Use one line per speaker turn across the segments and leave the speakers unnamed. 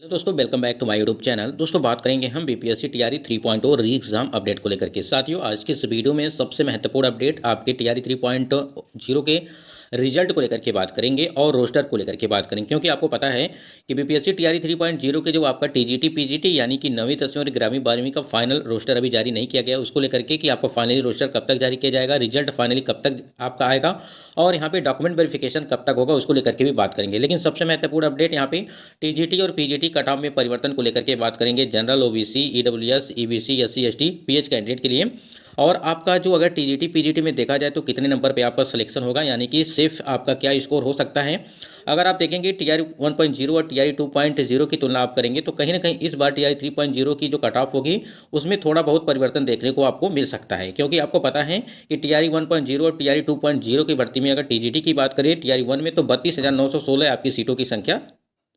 तो दोस्तों welcome back to my YouTube channel. दोस्तों बात करेंगे हम बीपीएससी टीआरई 3.0 री एग्जाम अपडेट को लेकर के। साथियों आज के इस वीडियो में सबसे महत्वपूर्ण अपडेट आपके टीआरई 3.0 के रिजल्ट को लेकर के बात करेंगे और रोस्टर को लेकर के बात करेंगे, क्योंकि आपको पता है कि बीपीएससी टीआरई 3.0 के जो आपका टीजीटी पीजीटी यानी कि 9वीं 10वीं और 11वीं 12वीं का फाइनल रोस्टर अभी जारी नहीं किया गया, उसको लेकर के कि आपको फाइनली रोस्टर कब तक जारी किया जाएगा, रिजल्ट फाइनली कब तक आपका आएगा और यहाँ पे डॉक्यूमेंट वेरिफिकेशन कब तक होगा, उसको लेकर के भी बात करेंगे। लेकिन सबसे महत्वपूर्ण अपडेट यहाँ पे टीजीटी और पीजीटी कट ऑफ में परिवर्तन को लेकर के बात करेंगे। General, OBC, EWS, EBC, SC, ST, pH candidate के लिए। और आपका जो अगर टीजीटी पीजीटी में देखा जाए तो कितने नंबर पे आपका सिलेक्शन होगा, यानी कि सिर्फ आपका क्या स्कोर हो सकता है। अगर आप देखेंगे टीआरई 1.0 और टीआरई 2.0 की तुलना आप करेंगे तो कहीं ना कहीं इस बार टीआरई 3.0 की जो कट ऑफ होगी उसमें थोड़ा बहुत परिवर्तन देखने को आपको मिल सकता है, क्योंकि आपको पता है कि टीआरई 1.0 और टीआरई 2.0 की भर्ती में अगर टीजीटी की बात करें, टीआरई 1 में तो 32,916 आपकी सीटों की संख्या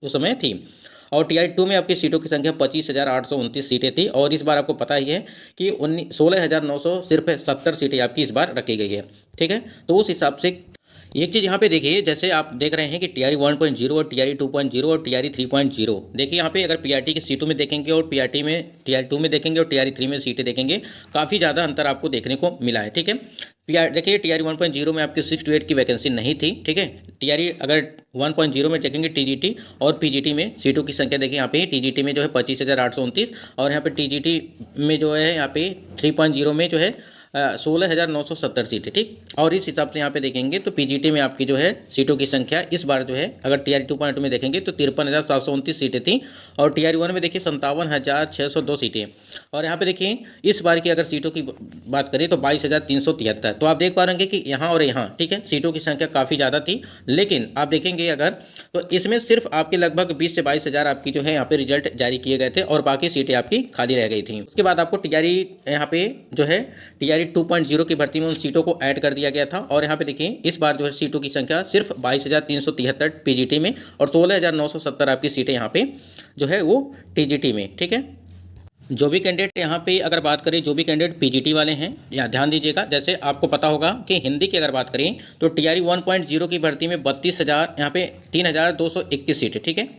उस समय थी और टीआरई 2 में आपकी सीटों की संख्या 25,829 सीटें थी। और इस बार आपको पता ही है कि 16,900 सिर्फ 70 सीटें आपकी इस बार रखी गई है। ठीक है, तो उस हिसाब से एक चीज़ यहाँ पे देखिए, जैसे आप देख रहे हैं कि टीआरई 1.0 और टीआरई 2.0 और टीआरई 3.0, देखिए यहाँ पे अगर पीआरटी की सीटों में देखेंगे और पीआरटी में टीआरई 2 में देखेंगे और टीआरई 3 में सीटें देखेंगे, काफ़ी ज़्यादा अंतर आपको देखने को मिला है। ठीक है, देखिए टीआरई 1.0 में आपकी 6 to 8 की वैकेंसी नहीं थी। ठीक है, टीआरई अगर 1.0 में देखेंगे टीजीटी और पीजीटी में सीटों की संख्या देखिए, यहाँ पे टीजीटी में जो है 25,829 और यहाँ पे टीजीटी में जो है यहाँ पे 3.0 में जो है 16,970 सीटें। ठीक, और इस हिसाब से यहाँ पे देखेंगे तो पीजीटी में आपकी जो है सीटों की संख्या इस बार जो है अगर टीआरई 2.0 में देखेंगे तो 53,729 सीटें थी और टीआरई 1 में देखिए 57,602 सीटें। और यहाँ पे देखिए इस बार की अगर सीटों की बात करें तो 22,373। तो आप देख पा रहे कि यहाँ और यहाँ, ठीक है, सीटों की संख्या काफ़ी ज़्यादा थी। लेकिन आप देखेंगे अगर तो इसमें सिर्फ आपके लगभग 20 से 22,000 आपकी जो है यहाँ पे रिजल्ट जारी किए गए थे और बाकी सीटें आपकी खाली रह गई थी। उसके बाद आपको टीआरई यहाँ पे जो है टीआरई 2.0 की भर्ती में उन सीटों को ऐड कर दिया गया था और यहाँ पे देखिए इस बार जो है सीटों की संख्या सिर्फ 22,373 पीजीटी में और 16,970 आपकी सीटें यहाँ पे जो है वो टीजीटी में। ठीक है, जो भी कैंडिडेट यहाँ पे अगर बात करें, जो भी कैंडिडेट पीजीटी वाले हैं यहाँ ध्यान दीजिएगा, जैसे आपको पता होगा कि हिंदी की अगर बात करें तो टीआरई 1.0 की भर्ती में 32,000 यहाँ पे 3,221 सीटें, ठीक है,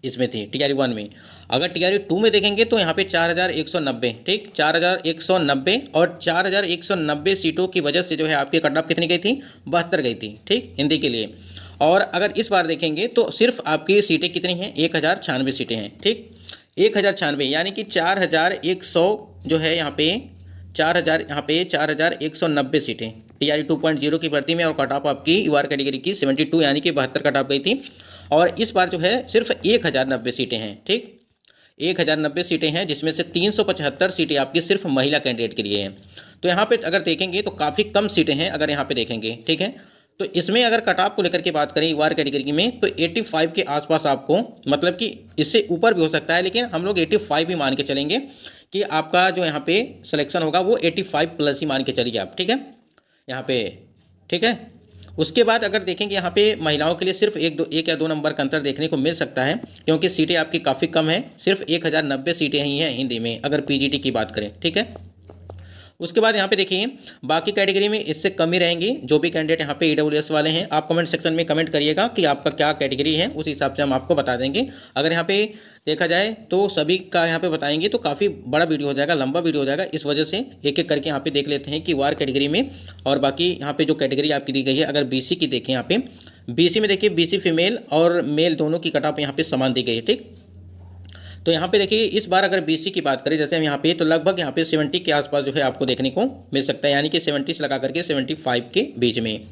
इसमें थी टीआरई 1 में। अगर टीआरई 2 में देखेंगे तो यहाँ पे 4,190, ठीक, 4,190 और 4,190 सीटों की वजह से जो है आपकी कट ऑफ कितनी गई थी, 72 गई थी। ठीक, हिंदी के लिए। और अगर इस बार देखेंगे तो सिर्फ आपकी सीटें कितनी हैं, 1,096 सीटें हैं। ठीक, 1,096 यानी कि 4,100 जो है यहाँ पे 4,190 सीटें टीआरई 2.0 की भर्ती में और कट ऑफ आपकी यूआर कैटेगरी की 72 यानी कि 72 कट ऑफ गई थी। और इस बार जो है सिर्फ 1,090 सीटें हैं। ठीक, 1,090 सीटें हैं जिसमें से 375 सीटें आपकी सिर्फ महिला कैंडिडेट के लिए हैं। तो यहाँ पे अगर देखेंगे तो काफ़ी कम सीटें हैं अगर यहाँ पे देखेंगे। ठीक है, तो इसमें अगर कट ऑफ को लेकर के बात करें यूआर कैटेगरी में तो 85 के आसपास आपको, मतलब कि इससे ऊपर भी हो सकता है, लेकिन हम लोग 85 भी मान के चलेंगे कि आपका जो यहाँ पे सिलेक्शन होगा वो 85 प्लस ही मान के चलिए आप। ठीक है, यहाँ पे, ठीक है। उसके बाद अगर देखेंगे यहाँ पे महिलाओं के लिए सिर्फ एक या दो नंबर का अंतर देखने को मिल सकता है, क्योंकि सीटें आपकी काफ़ी कम है, सिर्फ 1,090 सीटें ही हैं हिंदी में अगर पीजीटी की बात करें। ठीक है, उसके बाद यहाँ पे देखिए बाकी कैटेगरी में इससे कम ही रहेंगी। जो भी कैंडिडेट यहाँ पे ईडब्ल्यूएस वाले हैं आप कमेंट सेक्शन में कमेंट करिएगा कि आपका क्या कैटेगरी है, उस हिसाब से हम आपको बता देंगे। अगर यहाँ पे देखा जाए तो सभी का यहाँ पे बताएंगे तो काफ़ी बड़ा वीडियो हो जाएगा, लंबा वीडियो हो जाएगा। इस वजह से एक एक करके यहाँ पे देख लेते हैं कि वार कैटेगरी में और बाकी यहाँ पे जो कैटेगरी आपकी दी गई है। अगर बीसी की देखें, यहाँ पे बीसी में देखिए बीसी फीमेल और मेल दोनों की कट ऑफ यहाँ पे समान दी गई है। ठीक, तो यहाँ पे देखिए इस बार अगर बीसी की बात करें जैसे हम यहाँ पे तो लगभग यहाँ पे 70 के आसपास जो है आपको देखने को मिल सकता है, यानी कि 70 से लगा करके 75 के बीच में।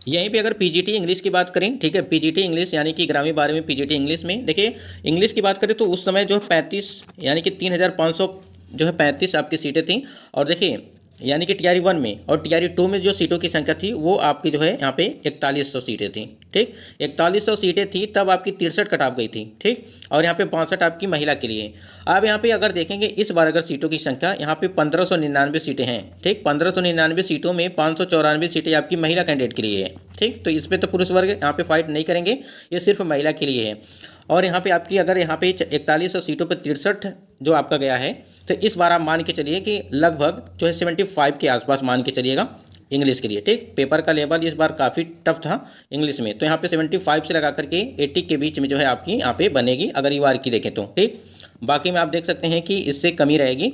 यहीं पे अगर पीजीटी इंग्लिश की बात करें, ठीक है, पीजीटी इंग्लिश यानी कि 11वीं 12वीं पीजीटी इंग्लिश में देखिए इंग्लिश की बात करें तो उस समय जो है 35 यानी कि 3,500 जो है 35 आपकी सीटें थी। और देखिए यानी कि टीआरई 1 में और टीआरई 2 में जो सीटों की संख्या थी वो आपकी जो है यहाँ पे 4100 सीटें थी। ठीक, 4100 सीटें थी तब आपकी 63 कट ऑफ गई थी। ठीक, और यहाँ पे 62 आपकी महिला के लिए। अब यहाँ पे अगर देखेंगे इस बार अगर सीटों की संख्या यहाँ पे 1599 सीटें हैं। ठीक, 1599 सीटों में 594 सीटें आपकी महिला कैंडिडेट के लिए है। ठीक, तो इस पर तो पुरुष वर्ग यहाँ पे फाइट नहीं करेंगे, ये सिर्फ महिला के लिए है। और यहाँ पे आपकी अगर यहाँ पे 4100 सीटों पर 63 जो आपका गया है, तो इस बार आप मान के चलिए कि लगभग जो है 75 के आसपास मान के चलिएगा। इंग्लिश के लिए, ठीक। पेपर का लेवल इस बार काफ़ी टफ था इंग्लिश में, तो यहाँ पे 75 से लगा करके 80 के बीच में जो है आपकी यहाँ पे बनेगी अगर UR की देखें तो, ठीक। बाकी में आप देख सकते हैं कि इससे कमी रहेगी,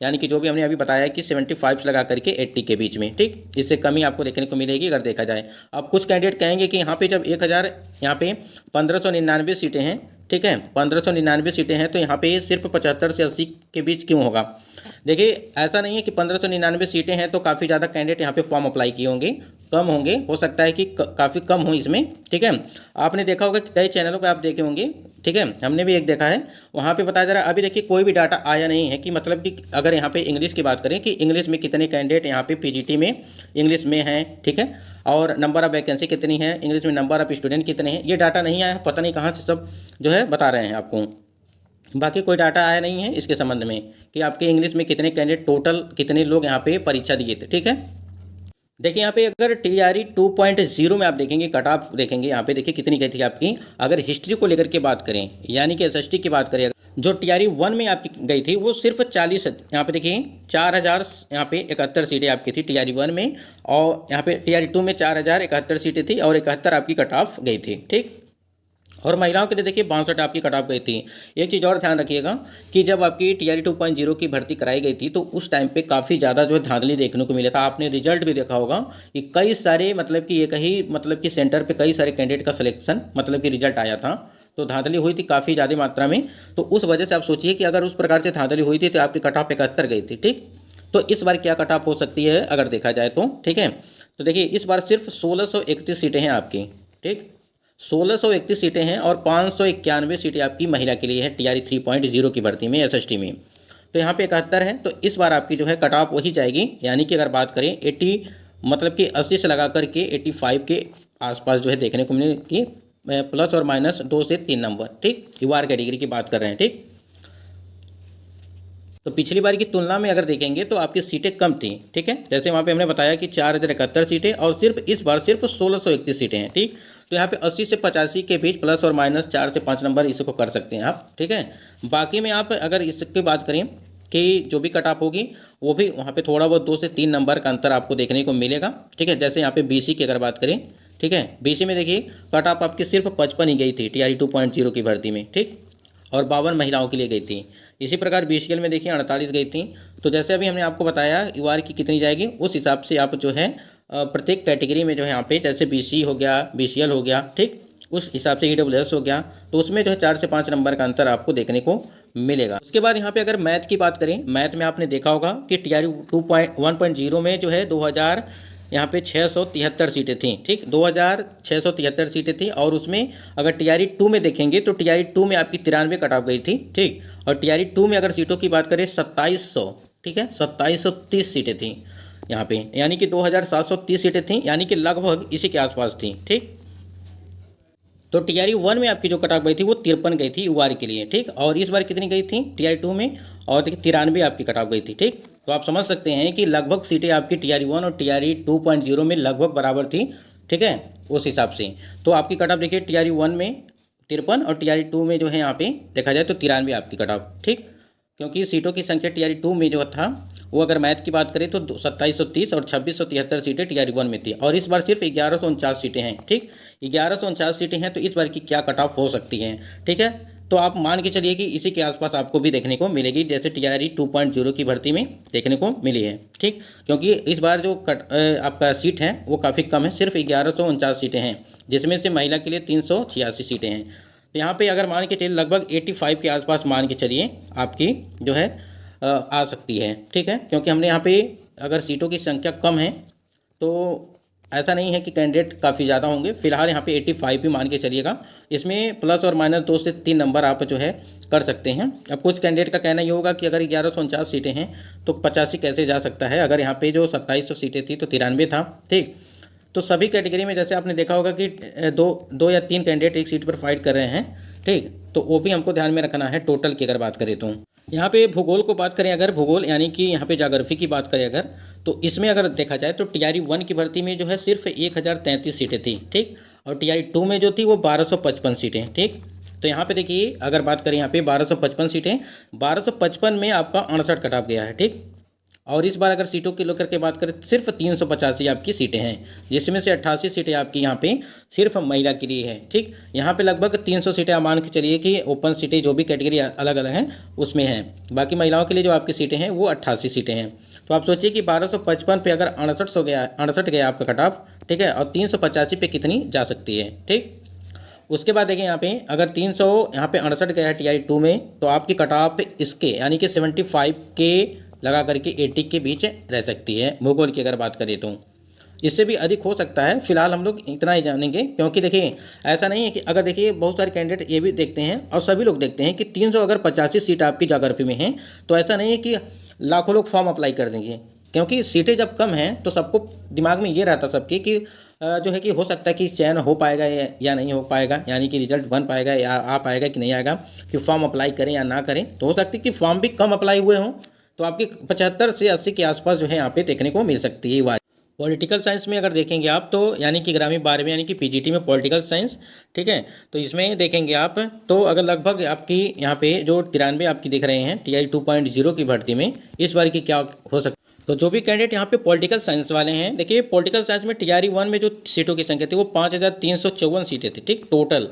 यानी कि जो भी हमने अभी बताया कि 75 से लगा करके 80 के बीच में, ठीक। इससे कमी आपको देखने को मिलेगी अगर देखा जाए। अब कुछ कैंडिडेट कहेंगे कि यहाँ पे जब 1000 यहाँ पे 1599 सीटें हैं, ठीक है, 1599 सीटें हैं, तो यहाँ पे सिर्फ 75 से 80 के बीच क्यों होगा। देखिए ऐसा नहीं है कि 1599 सीटें हैं तो काफ़ी ज़्यादा कैंडिडेट यहाँ पे फॉर्म अप्लाई किए होंगे, कम होंगे, हो सकता है कि काफ़ी कम हो इसमें, ठीक है। आपने देखा होगा कि कई चैनलों पे आप देखे होंगे, ठीक है, हमने भी एक देखा है, वहाँ पे बताया जा रहा है। अभी देखिए कोई भी डाटा आया नहीं है कि मतलब कि अगर यहाँ पे इंग्लिश की बात करें कि इंग्लिश में कितने कैंडिडेट यहाँ पे PGT में इंग्लिश में हैं, ठीक है, और नंबर ऑफ़ वैकेंसी कितनी है इंग्लिश में, नंबर ऑफ़ स्टूडेंट कितने हैं, ये डाटा नहीं आया है, पता नहीं कहाँ से सब जो है बता रहे हैं आपको। बाकी कोई डाटा आया नहीं है इसके संबंध में कि आपके इंग्लिश में कितने कैंडिडेट, टोटल कितने लोग यहाँ पे परीक्षा दिए थे, ठीक है। देखिए यहाँ पे अगर TRE 2.0 में आप देखेंगे कट ऑफ देखेंगे, यहाँ पे देखिए कितनी गई थी आपकी, अगर हिस्ट्री को लेकर के बात करें यानी कि SST की बात करें, जो TRE 1 में आपकी गई थी वो सिर्फ 40, यहाँ पे देखिए 4000 यहाँ पे 71 सीटें आपकी थी TRE 1 में, और यहाँ पे TRE 2 में 4071 सीटें थी और 71 आपकी कट ऑफ गई थी, ठीक। और महिलाओं के लिए देखिए 62 आपकी कट ऑफ गई थी। एक चीज़ और ध्यान रखिएगा कि जब आपकी TRE 2.0 की भर्ती कराई गई थी तो उस टाइम पे काफ़ी ज़्यादा जो है धांधली देखने को मिला था। आपने रिजल्ट भी देखा होगा कि कई सारे मतलब कि एक ही मतलब कि सेंटर पे कई सारे कैंडिडेट का सिलेक्शन मतलब कि रिजल्ट आया था, तो धांधली हुई थी काफ़ी ज़्यादा मात्रा में। तो उस वजह से आप सोचिए कि अगर उस प्रकार से धांधली हुई थी तो आपकी कट ऑफ 71 गई थी, ठीक। तो इस बार क्या कट ऑफ हो सकती है अगर देखा जाए तो, ठीक है। तो देखिए इस बार सिर्फ 1631 सीटें हैं आपकी, ठीक, 1631 सीटें हैं और 591 सीटें आपकी महिला के लिए है TRE 3.0 की भर्ती में SST में। तो यहाँ पे 71 है, तो इस बार आपकी जो है कट ऑफ वही जाएगी, यानी कि अगर बात करें 80 मतलब कि 80 से लगा करके 85 के आसपास जो है देखने को मिलेगी, प्लस और माइनस 2 से 3 नंबर, ठीक। UR कैटेगरी की बात कर रहे हैं, ठीक। तो पिछली बार की तुलना में अगर देखेंगे तो आपकी सीटें कम थी, ठीक है, जैसे वहाँ पे हमने बताया कि 4071 सीटें और सिर्फ इस बार सिर्फ 1631 सीटें हैं, ठीक। तो यहाँ पे 80 से 85 के बीच प्लस और माइनस 4 से 5 नंबर इसको कर सकते हैं आप, ठीक है। बाकी में आप अगर इसकी बात करें कि जो भी कट ऑफ होगी वो भी वहाँ पे थोड़ा बहुत 2 से 3 नंबर का अंतर आपको देखने को मिलेगा, ठीक है। जैसे यहाँ पे BC की अगर बात करें, ठीक है, BC में देखिए कट ऑफ आपकी सिर्फ 55 ही गई थी TRE 2.0 की भर्ती में, ठीक, और 52 महिलाओं के लिए गई थी। इसी प्रकार BCL में देखिए 48 गई थी। तो जैसे अभी हमने आपको बताया UR की कितनी जाएगी, उस हिसाब से आप जो है प्रत्येक कैटेगरी में जो है यहाँ पे जैसे BC हो गया, BCL हो गया, ठीक, उस हिसाब से EWS हो गया, तो उसमें जो है 4 से 5 नंबर का अंतर आपको देखने को मिलेगा। उसके बाद यहाँ पे अगर मैथ की बात करें, मैथ में आपने देखा होगा कि TRE 1.0 में जो है 2000 यहाँ पे 673 सीटें थी, ठीक, 2673 सीटें थी, और उसमें अगर TRE 2 में देखेंगे तो TRE 2 में आपकी 93 कट ऑफ गई थी, ठीक, और TRE 2 में अगर सीटों की बात करें 2700, ठीक है, 2730 सीटें थी यहाँ पे, यानी कि 2730 सीटें थी, यानी कि लगभग इसी के आसपास थी, ठीक। तो TRE 1 में आपकी जो कट ऑफ गई थी वो 53 गई थी UR के लिए, ठीक, और इस बार कितनी गई थी TRE 2 में, और देखिए 93 आपकी कट ऑफ गई थी, ठीक। तो आप समझ सकते हैं कि लगभग सीटें आपकी TRE 1 और TRE 2.0 में लगभग बराबर थी, ठीक है, उस हिसाब से। तो आपकी कट ऑफ देखिए TRE 1 में 53 और TRE 2 में जो है यहाँ पे देखा जाए तो 93 आपकी कट ऑफ, ठीक, क्योंकि सीटों की संख्या TRE 2 में जो था वो अगर मैथ की बात करें तो 2730 और 2673 सीटें TRE 1 में थी, और इस बार सिर्फ 1149 सीटें हैं, ठीक, 1149 सीटें हैं। तो इस बार की क्या कट ऑफ हो सकती हैं, ठीक है, तो आप मान के चलिए कि इसी के आसपास आपको भी देखने को मिलेगी जैसे TRE 2.0 की भर्ती में देखने को मिली है, ठीक, क्योंकि इस बार जो आपका सीट है वो काफ़ी कम है, सिर्फ 1149 सीटें हैं, जिसमें से महिला के लिए 386 सीटें हैं। तो यहाँ पे अगर मान के चलिए लगभग 85 के आसपास मान के चलिए आपकी जो है आ सकती है, ठीक है, क्योंकि हमने यहाँ पे अगर सीटों की संख्या कम है तो ऐसा नहीं है कि कैंडिडेट काफ़ी ज़्यादा होंगे। फिलहाल यहाँ पे 85 भी मान के चलिएगा, इसमें प्लस और माइनस 2 से 3 नंबर आप जो है कर सकते हैं। अब कुछ कैंडिडेट का कहना ये होगा कि अगर 1149 सीटें हैं तो 85 कैसे जा सकता है, अगर यहाँ पे जो 2700 सीटें थी तो 93 था, ठीक। तो सभी कैटेगरी में जैसे आपने देखा होगा कि दो या 3 कैंडिडेट एक सीट पर फाइट कर रहे हैं, ठीक, तो वो भी हमको ध्यान में रखना है टोटल की अगर बात करें तो। यहाँ पे भूगोल को बात करें अगर, भूगोल यानी कि यहाँ पे ज्योग्राफी की बात करें अगर, तो इसमें अगर देखा जाए तो TRE 1 की भर्ती में जो है सिर्फ 1033 सीटें थी, ठीक, और TRE 2 में जो थी वो 1255 सीटें, ठीक। तो यहाँ पे देखिए अगर बात करें यहाँ पे 1255 सीटें, 1255 में आपका 68 कट ऑफ गया है, ठीक, और इस बार अगर सीटों की लेकर के बात करें सिर्फ 385 आपकी सीटें हैं, जिसमें से 88 सीटें आपकी यहाँ पे सिर्फ महिला के लिए है। ठीक, यहाँ पे लगभग 300 सीटें आप मान के चलिए कि ओपन सीटें जो भी कैटेगरी अलग अलग हैं उसमें हैं। बाकी महिलाओं के लिए जो आपकी सीटें हैं वो 88 सीटें हैं। तो आप सोचिए कि 1255 पे अगर 68 गया आपका कट ऑफ, ठीक है, और 385 पे कितनी जा सकती है। ठीक, उसके बाद देखिए यहाँ पे अगर 300 यहाँ पे 68 गया है TI2 में, तो आपकी कट ऑफ इसके यानी कि 75 के लगा करके 80 के बीच रह सकती है भूगोल की अगर बात करें तो। इससे भी अधिक हो सकता है, फिलहाल हम लोग इतना ही जानेंगे, क्योंकि देखिए ऐसा नहीं है कि अगर देखिए बहुत सारे कैंडिडेट ये भी देखते हैं और सभी लोग देखते हैं कि 300 अगर 85 सीट आपकी ज्योग्राफी में हैं तो ऐसा नहीं है कि लाखों लोग फॉर्म अप्लाई कर देंगे, क्योंकि सीटें जब कम हैं तो सबको दिमाग में ये रहता सबके कि जो है कि हो सकता है कि चयन हो पाएगा या नहीं हो पाएगा, यानी कि रिजल्ट बन पाएगा या आ पाएगा कि नहीं आएगा, कि फॉर्म अप्लाई करें या ना करें। तो हो सकता है कि फॉर्म भी कम अप्लाई हुए हों, तो आपके 75 से 80 के आसपास जो है यहाँ पे देखने को मिल सकती है। पॉलिटिकल साइंस में अगर देखेंगे आप तो यानी कि 11वीं 12वीं यानी कि PGT में पॉलिटिकल साइंस, ठीक है, तो इसमें देखेंगे आप तो अगर लगभग आपकी यहाँ पे जो 93 आपकी देख रहे हैं TI 2.0 की भर्ती में इस बार की क्या हो सकता है। तो जो भी कैंडिडेट यहाँ पे पॉलिटिकल साइंस वाले हैं, देखिए पॉलिटिकल साइंस में TRE1 में जो सीटों की संख्या थी वो 5354 सीटें थी, ठीक, टोटल,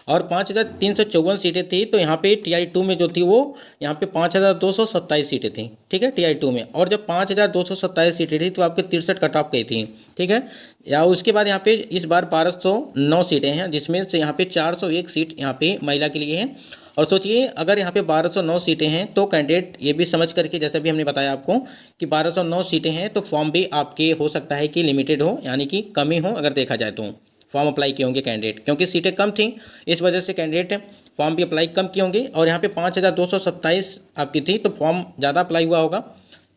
और 5354 सीटें थी। तो यहाँ पे TI2 में जो थी वो यहाँ पे 5227 सीटें थी, ठीक है, TI2 में। और जब 5227 सीटें थी तो आपके 63 कट ऑफ गई थी, ठीक है। या उसके बाद यहाँ पे इस बार 1209 सीटें हैं, जिसमें से यहाँ पे 401 सीट यहाँ पे महिला के लिए है। और सोचिए अगर यहाँ पे 1209 सीटें हैं तो कैंडिडेट ये भी समझ करके, जैसे भी हमने बताया आपको कि 1209 सीटें हैं तो फॉर्म भी आपके हो सकता है कि लिमिटेड हो, यानी कि कमी हो अगर देखा जाए तो फॉर्म अप्लाई किए होंगे कैंडिडेट, क्योंकि सीटें कम थी इस वजह से कैंडिडेट फॉर्म भी अप्लाई कम किए होंगे। और यहाँ पे 5227 आपकी थी तो फॉर्म ज़्यादा अप्लाई हुआ होगा।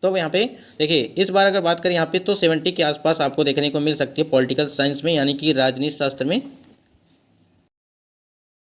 तो यहाँ पे देखिए इस बार अगर बात करें यहाँ पे तो 70 के आसपास आपको देखने को मिल सकती है पॉलिटिकल साइंस में, यानी कि राजनीति शास्त्र में।